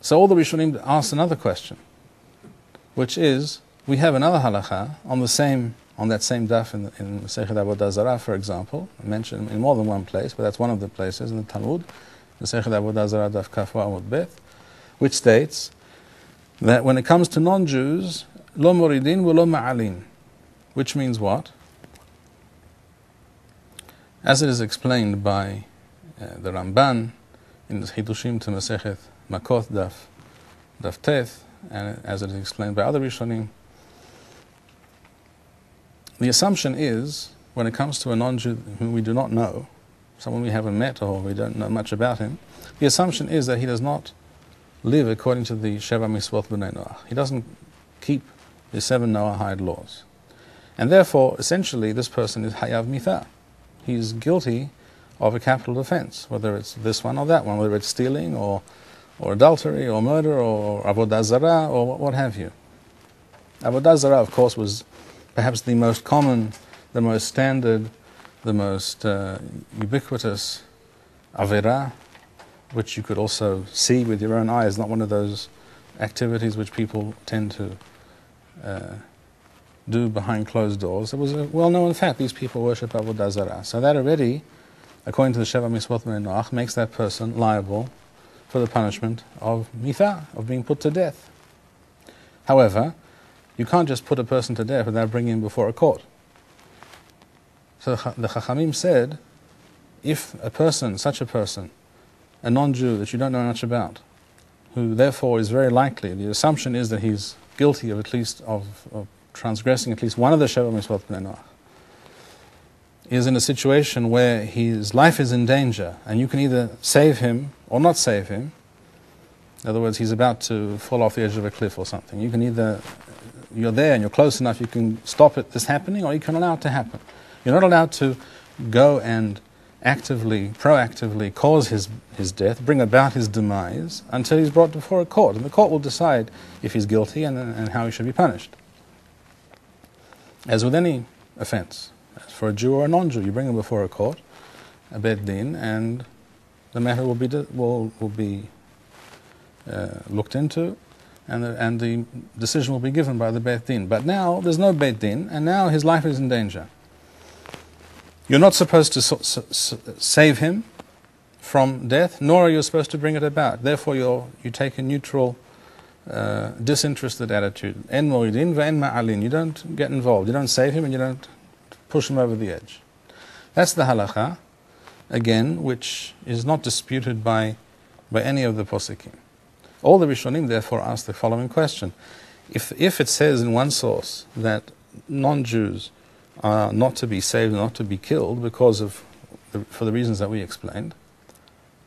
So all the Rishonim asked another question, which is, we have another halacha on that same daf in Masechet Avodah Zarah, for example, mentioned in more than one place, but that's one of the places in the Talmud, Masechet Avodah Zarah daf Kaf Amud Bet, which states that when it comes to non-Jews, lo moridin v'lo ma'alin, which means what? As it is explained by the Ramban in the Hidushim to Masechet Makot daf Teth, and as it is explained by other Rishonim, the assumption is, when it comes to a non-Jew whom we do not know, someone we haven't met or we don't know much about him, the assumption is that he does not live according to the Sheva Mitzvot B'nai Noach. He doesn't keep the 7 Noahide laws. And therefore, essentially, this person is Hayav Mitha. He's guilty of a capital offense, whether it's this one or that one, whether it's stealing or adultery or murder or Avodah Zarah or what have you. Avodah Zarah, of course, was perhaps the most common, the most standard, the most ubiquitous Avera, which you could also see with your own eyes, not one of those activities which people tend to do behind closed doors. It was a well-known fact, these people worship Avodah Zarah. So that already, according to the Sheva Mitzvot B'nai Noach, makes that person liable for the punishment of mitha, of being put to death. However, you can't just put a person to death without bringing him before a court. So the Chachamim said, if a person, such a person, a non-Jew that you don't know much about, who therefore is very likely, the assumption is that he's guilty of at least of transgressing at least one of the Sheva Mitzvot B'nai Noach, is in a situation where his life is in danger, and you can either save him or not save him. In other words, he's about to fall off the edge of a cliff or something. You can either, you're there and you're close enough, you can stop this happening, or you can allow it to happen. You're not allowed to go and proactively cause his death, bring about his demise, until he's brought before a court. And the court will decide if he's guilty and how he should be punished. As with any offense, as for a Jew or a non-Jew, you bring him before a court, a Beit Din, and the matter will be looked into, and the decision will be given by the Beit Din. But now there's no Beit Din, and now his life is in danger. You're not supposed to save him from death, nor are you supposed to bring it about. Therefore, you take a neutral, disinterested attitude. En moridin ve'en ma'alin. You don't get involved. You don't save him, and you don't push him over the edge. That's the halacha, again, which is not disputed by any of the posikim. All the Rishonim therefore ask the following question: if it says in one source that non-Jews are not to be saved, not to be killed for the reasons that we explained,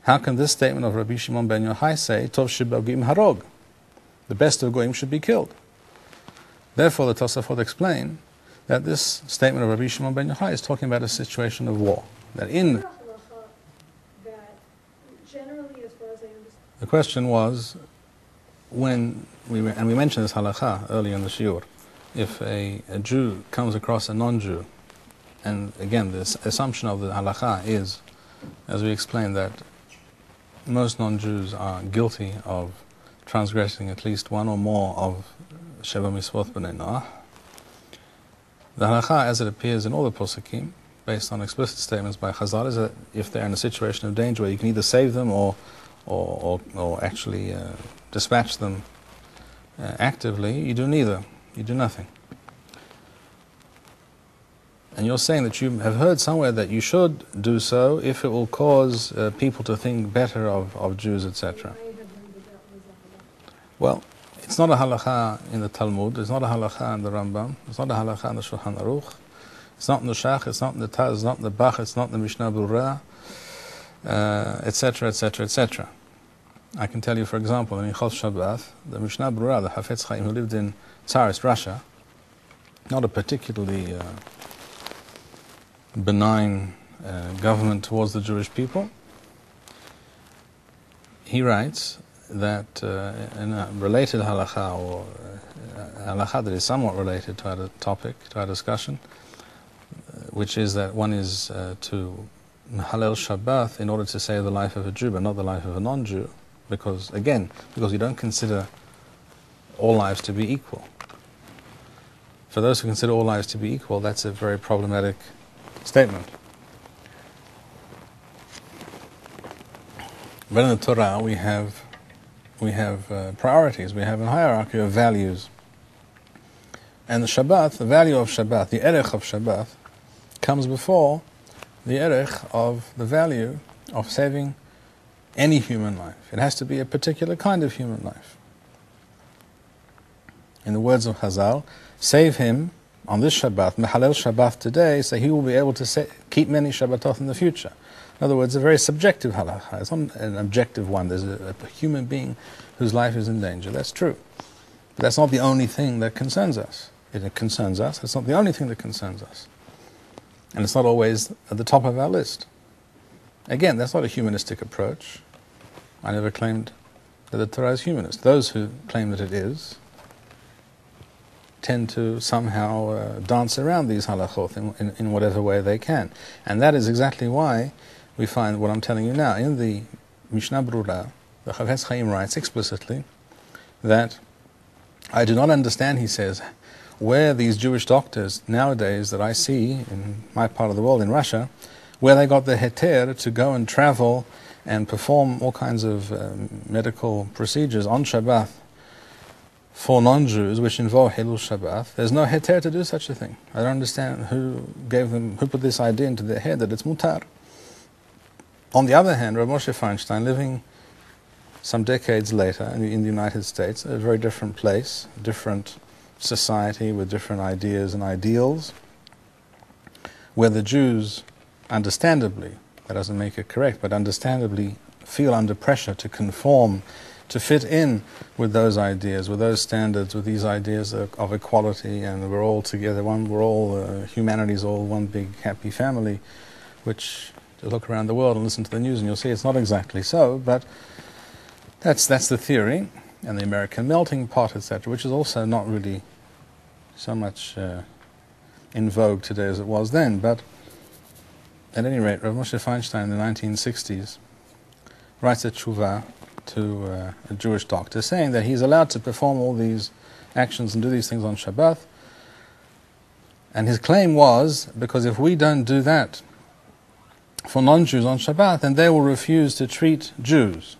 how can this statement of Rabbi Shimon ben Yochai say Tov shebagim harog, the best of goyim should be killed? Therefore, the Tosafot explain that this statement of Rabbi Shimon ben Yochai is talking about a situation of war. That generally, as far as I understand, the question was, when we mentioned this halakha earlier in the shiur, if a Jew comes across a non-Jew, and again, this assumption of the halakha is, as we explained, that most non-Jews are guilty of transgressing at least one or more of Sheva Mitzvot B'nai Noach. The halakha, as it appears in all the posikim, based on explicit statements by Chazal, is that if they're in a situation of danger where you can either save them or actually dispatch them actively, you do neither. You do nothing. And you're saying that you have heard somewhere that you should do so if it will cause people to think better of Jews, etc. Well, it's not a halakha in the Talmud, it's not a halakha in the Rambam, it's not a halakha in the Shulchan Aruch, it's not in the Shahak, it's not in the Taz, it's not in the Bach, it's not in the Mishnah Berurah, etc., etc., etc. I can tell you, for example, in Chos Shabbat, the Mishnah Berurah, the Hafetz Chaim, who lived in Tsarist Russia, not a particularly benign government towards the Jewish people, he writes that in a related halakha, or halakha that is somewhat related to our topic, to our discussion, which is that one is to Halel Shabbat in order to save the life of a Jew, but not the life of a non-Jew. because you don't consider all lives to be equal. For those who consider all lives to be equal, that's a very problematic statement. But in the Torah we have priorities, we have a hierarchy of values. And the Shabbat, the value of Shabbat, the erech of Shabbat, comes before the erech of the value of saving any human life. It has to be a particular kind of human life. In the words of Chazal, save him on this Shabbat, Mehalel Shabbat today, so he will be able to keep many Shabbatot in the future. In other words, a very subjective halacha. It's not an objective one. There's a human being whose life is in danger. That's true. But that's not the only thing that concerns us. It concerns us. It's not the only thing that concerns us. And it's not always at the top of our list. Again, that's not a humanistic approach. I never claimed that the Torah is humanist. Those who claim that it is tend to somehow dance around these halachot in whatever way they can. And that is exactly why we find what I'm telling you now. In the Mishnah Brura, the Chafetz Chaim writes explicitly that I do not understand, he says, where these Jewish doctors nowadays that I see in my part of the world, in Russia, where they got the heter to go and travel and perform all kinds of medical procedures on Shabbat for non-Jews, which involve Hilul Shabbat. There's no heter to do such a thing. I don't understand who put this idea into their head that it's mutar. On the other hand, Rav Moshe Feinstein, living some decades later in the United States, a very different place, different society with different ideas and ideals, where the Jews, understandably, that doesn't make it correct, but understandably feel under pressure to conform, to fit in with those ideas, with those standards, with these ideas of equality, and we're all together, humanity's all one big happy family, which, to look around the world and listen to the news and you'll see it's not exactly so, but that's the theory, and the American melting pot, etc., which is also not really so much in vogue today as it was then. But at any rate, Rav Moshe Feinstein in the 1960s writes a tshuva to a Jewish doctor saying that he's allowed to perform all these actions and do these things on Shabbat. And his claim was, because if we don't do that for non-Jews on Shabbat, then they will refuse to treat Jews.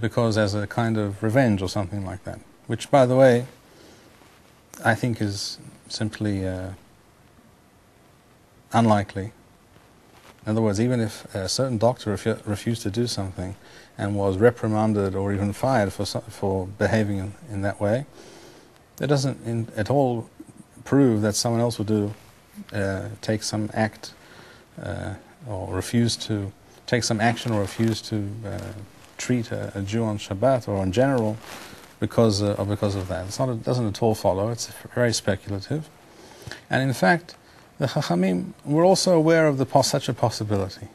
Because as a kind of revenge or something like that. Which, by the way, I think is simply unlikely. In other words, even if a certain doctor refused to do something and was reprimanded or even fired for behaving in that way, it doesn't at all prove that someone else would take some act or refuse to take some action or refuse to treat a Jew on Shabbat or in general because of that. It doesn't at all follow. It's very speculative. And in fact, the Chachamim were also aware of such a possibility.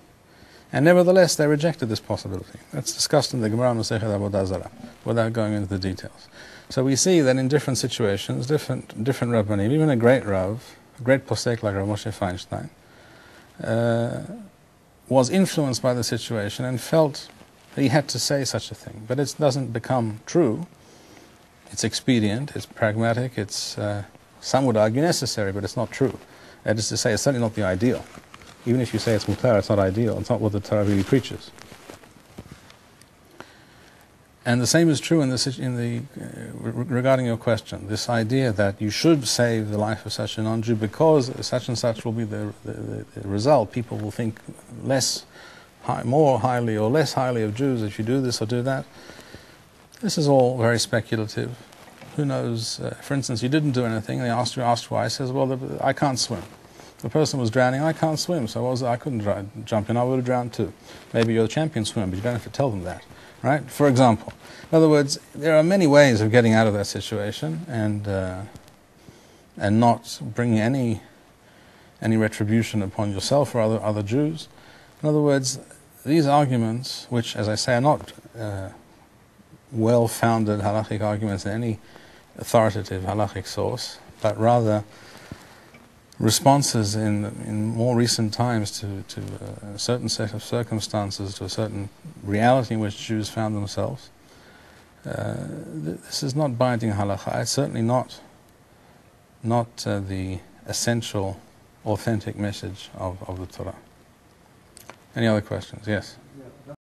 And nevertheless, they rejected this possibility. That's discussed in the Gemara Masechet Avodah Zarah, without going into the details. So we see that in different situations, different Rabbanim, even a great Rav, a great posek like Rav Moshe Feinstein, was influenced by the situation and felt he had to say such a thing. But it doesn't become true. It's expedient, it's pragmatic, it's, some would argue, necessary, but it's not true. That is to say, it's certainly not the ideal. Even if you say it's mutar, it's not ideal. It's not what the Torah really preaches. And the same is true regarding your question. This idea that you should save the life of such a non-Jew because such and such will be the result. People will think more highly or less highly of Jews if you do this or do that. This is all very speculative. Who knows? For instance, you didn't do anything, and they asked why. He says, well, I can't swim. The person was drowning, I can't swim, so I couldn't jump in, I would have drowned too. Maybe you're a champion swimmer, but you don't have to tell them that, right? For example. In other words, there are many ways of getting out of that situation and not bringing any retribution upon yourself or other Jews. In other words, these arguments, which, as I say, are not well-founded halachic arguments in any authoritative halachic source, but rather responses in more recent times to a certain set of circumstances, to a certain reality in which Jews found themselves. This is not binding halakha. It's certainly not the essential, authentic message of the Torah. Any other questions? Yes.